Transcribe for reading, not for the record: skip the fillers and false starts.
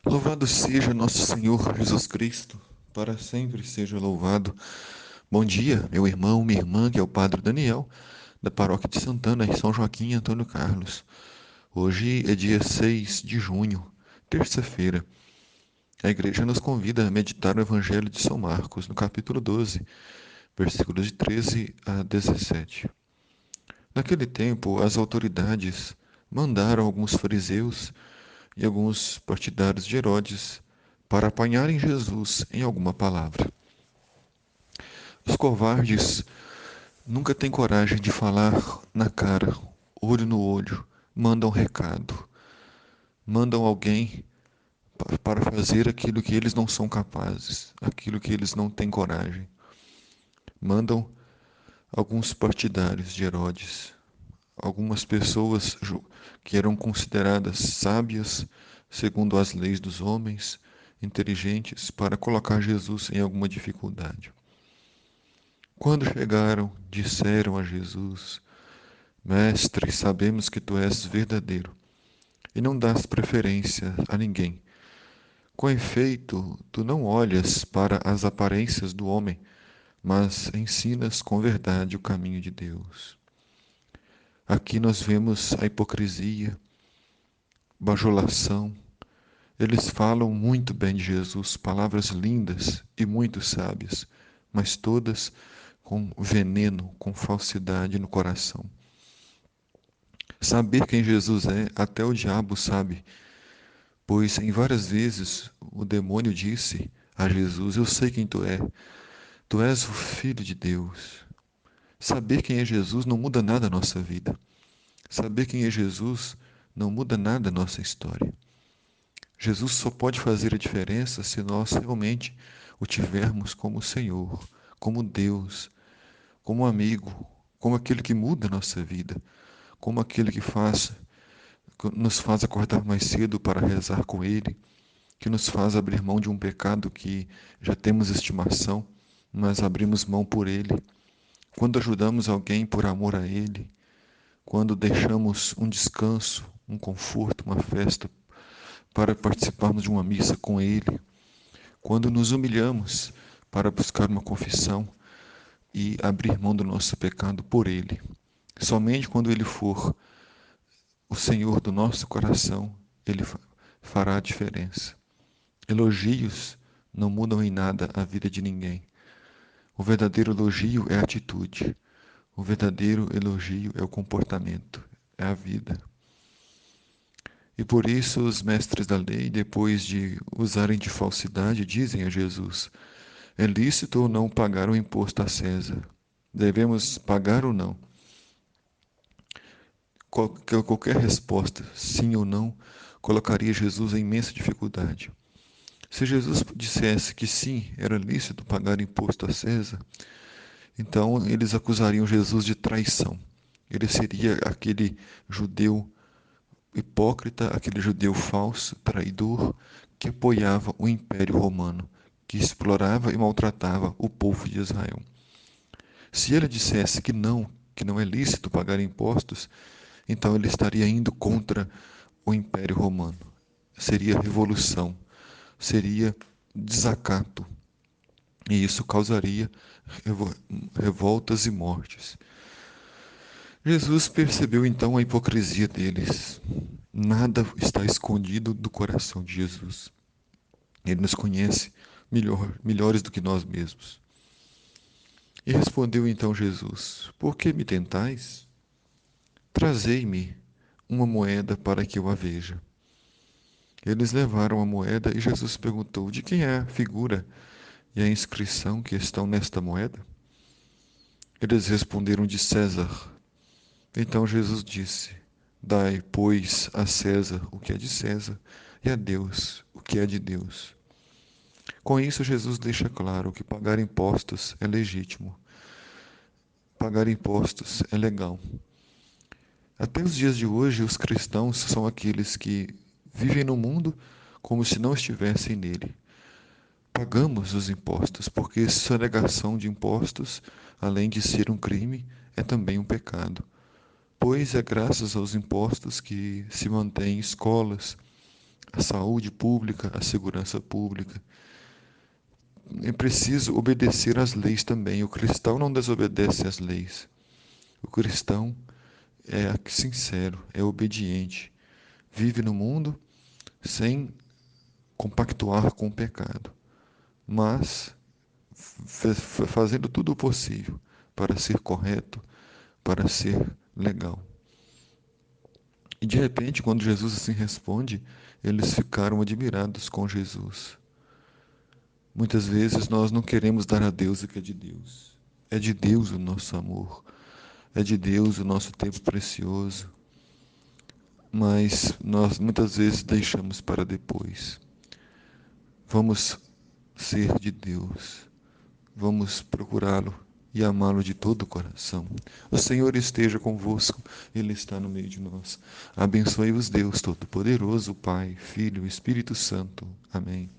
Louvado seja nosso Senhor Jesus Cristo, para sempre seja louvado. Bom dia, meu irmão, minha irmã, que é o Padre Daniel, da Paróquia de Santana, em São Joaquim Antônio Carlos. Hoje é dia 6 de junho, terça-feira. A igreja nos convida a meditar o Evangelho de São Marcos, no capítulo 12, versículos de 13 a 17. Naquele tempo, as autoridades mandaram alguns fariseus e alguns partidários de Herodes para apanharem Jesus em alguma palavra. Os covardes nunca têm coragem de falar na cara, olho no olho, mandam recado, mandam alguém para fazer aquilo que eles não são capazes, aquilo que eles não têm coragem. Mandam alguns partidários de Herodes, algumas pessoas que eram consideradas sábias segundo as leis dos homens, inteligentes, para colocar Jesus em alguma dificuldade. Quando chegaram, disseram a Jesus: Mestre, sabemos que tu és verdadeiro e não dás preferência a ninguém. Com efeito, tu não olhas para as aparências do homem, mas ensinas com verdade o caminho de Deus. Aqui nós vemos a hipocrisia, bajulação. Eles falam muito bem de Jesus, palavras lindas e muito sábias, mas todas com veneno, com falsidade no coração. Saber quem Jesus é, até o diabo sabe, pois em várias vezes o demônio disse a Jesus: Eu sei quem tu és o Filho de Deus. Saber quem é Jesus não muda nada a nossa vida. Saber quem é Jesus não muda nada a nossa história. Jesus só pode fazer a diferença se nós realmente o tivermos como Senhor, como Deus, como amigo, como aquele que muda a nossa vida, como aquele que nos faz acordar mais cedo para rezar com Ele, que nos faz abrir mão de um pecado que já temos estimação, mas abrimos mão por Ele. Quando ajudamos alguém por amor a Ele, quando deixamos um descanso, um conforto, uma festa para participarmos de uma missa com Ele, quando nos humilhamos para buscar uma confissão e abrir mão do nosso pecado por Ele. Somente quando Ele for o Senhor do nosso coração, Ele fará a diferença. Elogios não mudam em nada a vida de ninguém. O verdadeiro elogio é a atitude. O verdadeiro elogio é o comportamento, é a vida. E por isso os mestres da lei, depois de usarem de falsidade, dizem a Jesus: é lícito ou não pagar o imposto a César? Devemos pagar ou não? Qualquer resposta, sim ou não, colocaria Jesus em imensa dificuldade. Se Jesus dissesse que sim, era lícito pagar imposto a César, então eles acusariam Jesus de traição. Ele seria aquele judeu hipócrita, aquele judeu falso, traidor, que apoiava o Império Romano, que explorava e maltratava o povo de Israel. Se ele dissesse que não é lícito pagar impostos, então ele estaria indo contra o Império Romano. Seria revolução, seria desacato, e isso causaria revoltas e mortes. Jesus percebeu então a hipocrisia deles. Nada está escondido do coração de Jesus. Ele nos conhece melhores do que nós mesmos. E respondeu então Jesus: Por que me tentais? Trazei-me uma moeda para que eu a veja. Eles levaram a moeda e Jesus perguntou: De quem é a figura e a inscrição que estão nesta moeda? Eles responderam: De César. Então Jesus disse: Dai, pois, a César o que é de César e a Deus o que é de Deus. Com isso, Jesus deixa claro que pagar impostos é legítimo, pagar impostos é legal. Até os dias de hoje, os cristãos são aqueles que vivem no mundo como se não estivessem nele. Pagamos os impostos, porque sonegação de impostos, além de ser um crime, é também um pecado. Pois é graças aos impostos que se mantêm escolas, a saúde pública, a segurança pública. É preciso obedecer às leis também. O cristão não desobedece às leis. O cristão é sincero, é obediente, vive no mundo sem compactuar com o pecado, mas fazendo tudo o possível para ser correto, para ser legal. E de repente, quando Jesus assim responde, eles ficaram admirados com Jesus. Muitas vezes nós não queremos dar a Deus o que é de Deus. É de Deus o nosso amor, é de Deus o nosso tempo precioso, mas nós muitas vezes deixamos para depois. Vamos ser de Deus, vamos procurá-lo e amá-lo de todo o coração. O Senhor esteja convosco, Ele está no meio de nós. Abençoe-vos, Deus Todo-Poderoso, Pai, Filho e Espírito Santo. Amém.